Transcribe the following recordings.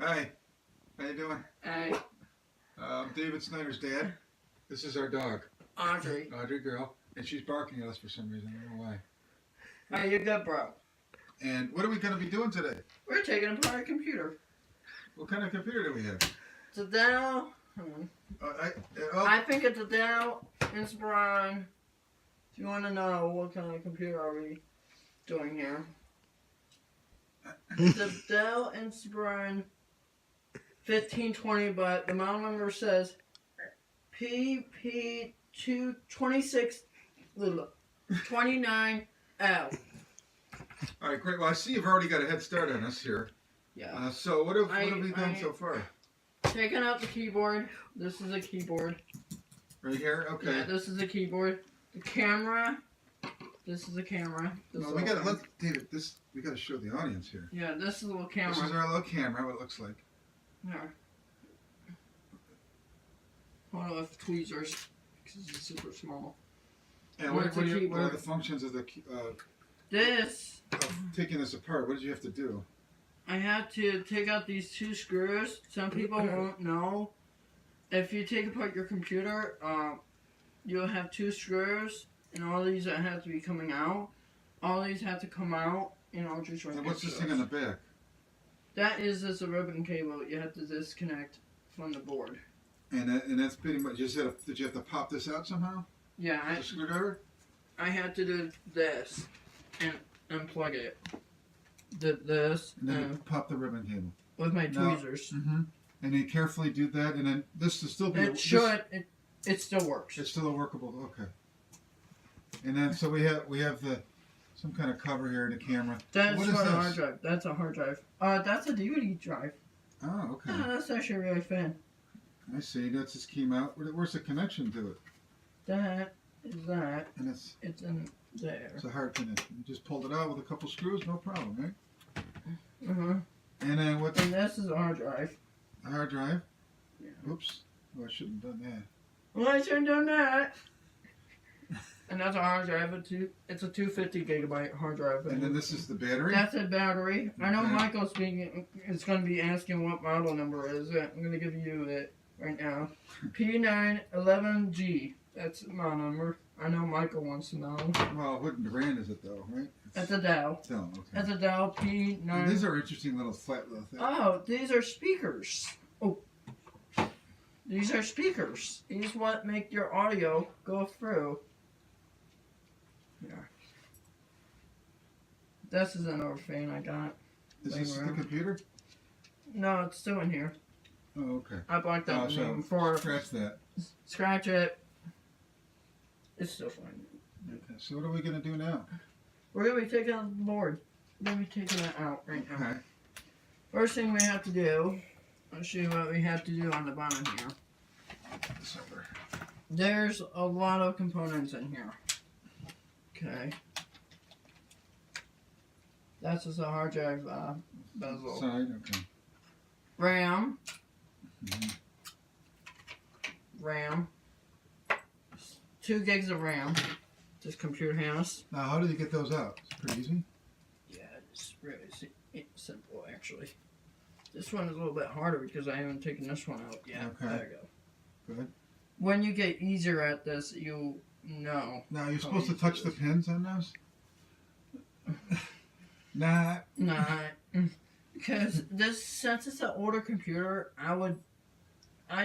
Hi, how you doing? Hey, David Snyder's dad. This is our dog, Audrey. Audrey girl, and she's barking at us for some reason. I don't know why. Hey, you good, bro? And what are we going to be doing today? We're taking apart a computer. What kind of computer do we have? It's a Dell. I think it's a Dell Inspiron. If you want to know what kind of computer are we doing here, it's a Dell Inspiron 1520, but the model number says PP22629L. All right, great. Well, I see you've already got a head start on us here. Yeah. So what have we done so far? Taking out the keyboard. This is a keyboard. Right here? Okay. Yeah, this is a keyboard. The camera. This is a camera. Well, we got to look, David. We got to show the audience here. Yeah, this is a little camera. This is our little camera. What it looks like. Here. Hold on, with tweezers because it's super small. And what are the functions of This. Of taking this apart? What did you have to do? I had to take out these two screws. Some people won't know. If you take apart your computer, you'll have two screws, and all these that have to be coming out. All these have to come out, just right. And what's this thing on the back? That is just a ribbon cable you have to disconnect from the board. And that's pretty much. Did you have to pop this out somehow? Yeah, the screwdriver. I had to do this and unplug it. Did this and then you pop the ribbon cable with my tweezers. Mm-hmm. And you carefully do that, and then this will still be. It still works. It's still a workable. Okay. And then so we have some kind of cover here in the camera. That's for a hard drive. That's a hard drive. That's a DVD drive. Oh, okay. That's actually really thin. I see. That's just came out. Where's the connection to it? That is that. And it's in there. It's a hard connection. You just pulled it out with a couple screws, no problem, right? And then what? And this is a hard drive. A hard drive? Yeah. Oops. Oh, I shouldn't have done that. Well, I shouldn't have done that. And that's a hard drive. It's a 250 gigabyte hard drive. And then this is the battery? That's a battery. Okay. I know Michael's is going to be asking what model number is it. I'm going to give you it right now. P911G. That's my number. I know Michael wants to know. Well, what brand is it though, right? That's a Dell. Dell, okay. That's a Dell P9. And these are interesting little flat little things. Oh, these are speakers. Oh. These are speakers. These what make your audio go through. Yeah. This is another fan I got. Is this the computer? No, it's still in here. Oh, okay. I bought that for... Scratch that. Scratch it. It's still fine. Okay, so what are we going to do now? We're going to be taking out the board. We're going to be taking it out right now. Okay. First thing we have to do, I'll show you what we have to do on the bottom here. There's a lot of components in here. Okay. That's just a hard drive bezel. Side, okay. RAM. RAM. 2 gigs of RAM. This computer has. Now, how do you get those out? It's pretty easy. Yeah, it's really simple, actually. This one is a little bit harder because I haven't taken this one out yet. Okay. There you go. Good. When you get easier at this, you know. Now, you're supposed to touch the pins on those? Nah. Because since it's an older computer, I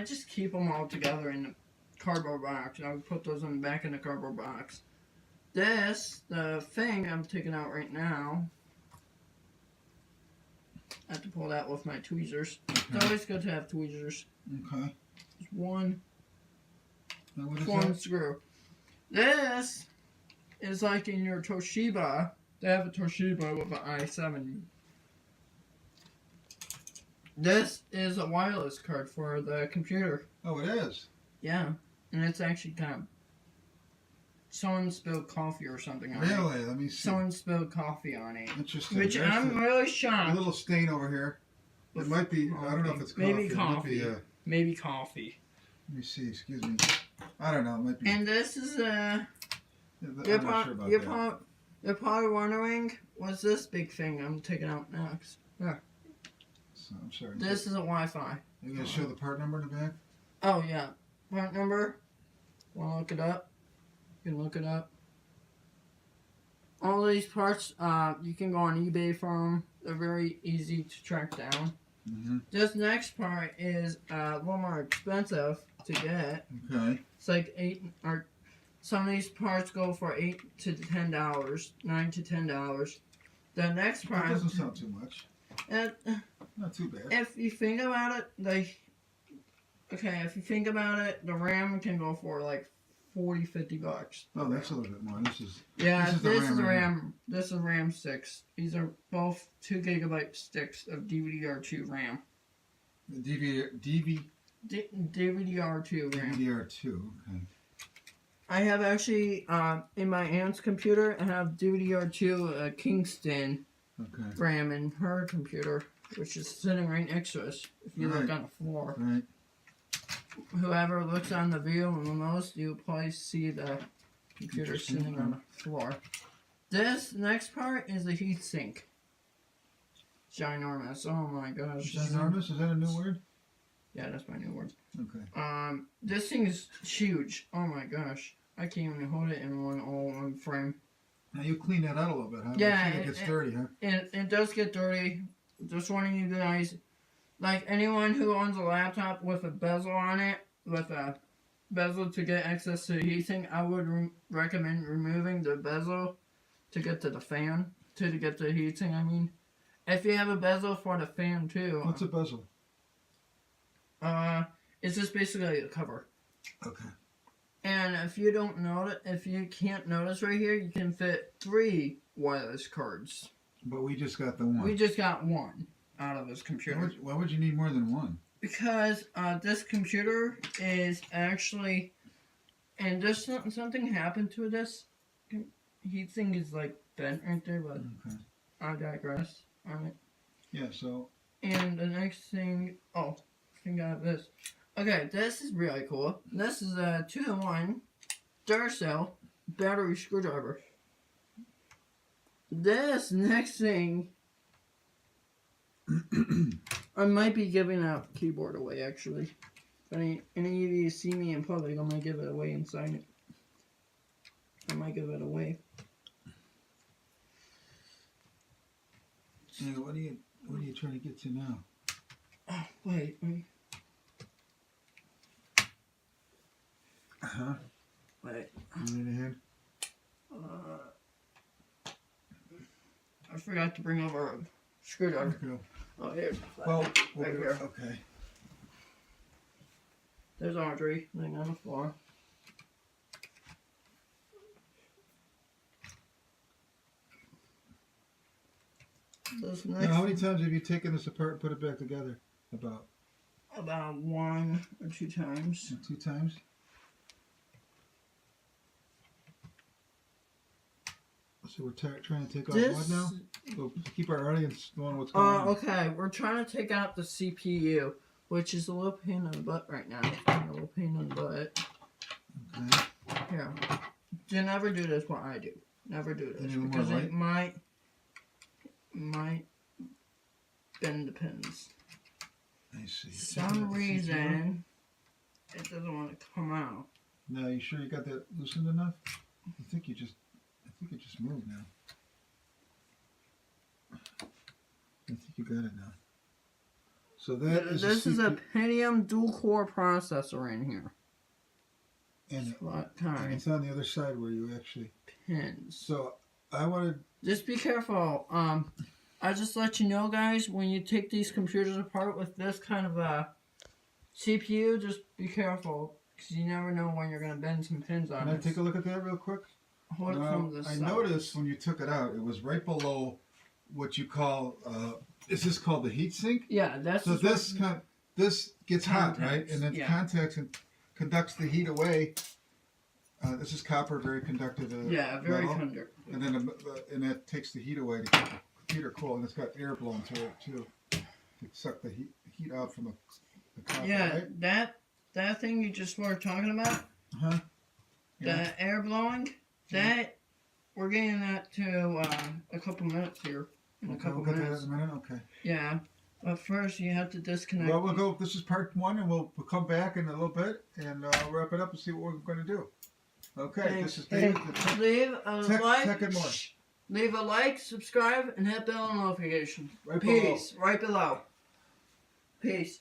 just keep them all together in the cardboard box. I would put those in the back in the cardboard box. The thing I'm taking out right now, I have to pull that with my tweezers. Okay. It's always good to have tweezers. Okay. Just one that? screw. This is like in your Toshiba. They have a Toshiba with an i7. This is a wireless card for the computer. Oh, it is? Yeah. And it's actually kind of... Someone spilled coffee or something on it. Really? Let me see. Someone spilled coffee on it. Interesting. Which I'm really shocked. A little stain over here. It might be... I don't know if it's coffee. Maybe coffee. Maybe coffee. Let me see. Excuse me. I don't know. It might be... And this is a... I'm not sure about that. You're probably wondering, what's this big thing I'm taking out next? Yeah. I'm sorry. This is a Wi-Fi. You gonna show the part number in the back? Oh yeah, part number. Want to look it up? You can look it up. All these parts, you can go on eBay for them. They're very easy to track down. Mm-hmm. This next part is a little more expensive to get. Okay. It's like some of these parts go for $8 to $10, $9 to $10. The next part That doesn't sound too much. Not too bad. If you think about it, if you think about it, the RAM can go for like $40-$50. Oh, that's a little bit more. This is This is right RAM. This is RAM 6. These are both 2 GB sticks of DVR2 RAM. DVR2 RAM. DVR2. Okay. I have actually in my aunt's computer. I have DVR2 Kingston RAM in her computer, which is sitting right next to us. If you look on the floor. Right. Whoever looks on the view the most, you'll probably see the computer sitting on the floor. This next part is the heatsink. Ginormous. Oh my gosh. Ginormous? Is that a new word? Yeah, that's my new word. Okay. This thing is huge. Oh my gosh. I can't even hold it in one frame. Now you clean that out a little bit, huh? Yeah. It gets dirty, huh? It does get dirty. Just warning you guys. Like anyone who owns a laptop with a bezel on it, with a bezel to get access to the heatsink, I would recommend removing the bezel to get to the fan, to get the heatsink, I mean. If you have a bezel for the fan too. What's a bezel? It's just basically a cover. Okay. And if you don't notice, if you can't notice right here, you can fit 3 wireless cards. But we just got the one. We just got one out of this computer. Why would you need more than one? Because this computer is actually, and there's something happened to this. Heatsink is like bent right there, but I digress on it. Yeah, so. And the next thing, I think I have this. Okay, this is really cool. This is a 2-in-1 Duracell battery screwdriver. This next thing, I might be giving a keyboard away actually. If any of you see me in public, I might give it away and sign it. I might give it away. Yeah, what are you trying to get to now? Oh, wait. Huh? Wait. You need a hand? I forgot to bring over a screwdriver. Okay. Oh, here's Well, right here. Okay. There's Audrey laying on the floor. Now, how many times have you taken this apart and put it back together? About 1 or 2 times. 2 times? So we're trying to take off what now? We'll keep our audience knowing what's going on. Okay, we're trying to take out the CPU, which is a little pain in the butt right now. It's a little pain in the butt. Okay. Here. You never do this what I do. Never do this. Any Because more it might bend the pins. I see. For some reason, it doesn't want to come out. Now, you sure you got that loosened enough? I think it just moved now. I think you got it now. So that is this is a Pentium dual-core processor in here. And it's on the other side where you actually pins. So I wanted. Just be careful. I just let you know, guys, when you take these computers apart with this kind of a CPU, just be careful because you never know when you're gonna bend some pins on it. Can I take a look at that real quick? Hold it from the side. I noticed when you took it out, it was right below what you call. Is this called the heat sink? Yeah, that's. So this gets hot, right? And it contacts and conducts the heat away. This is copper, very conductive. Very conductive. And then and that takes the heat away to keep the computer cool, and it's got air blown through it too to suck the heat out from the copper. Yeah, right? that thing you just were talking about. Yeah. The air blowing. That we're getting that to a couple minutes here. In a couple minutes. That in a minute? Okay. Yeah. But first, you have to disconnect. Well, we'll go. This is part 1, and we'll come back in a little bit and wrap it up and see what we're going to do. Okay, Thanks. this is David. Leave a like. Second one. Leave a like, subscribe, and hit bell notification. Right Peace. Right below. Peace.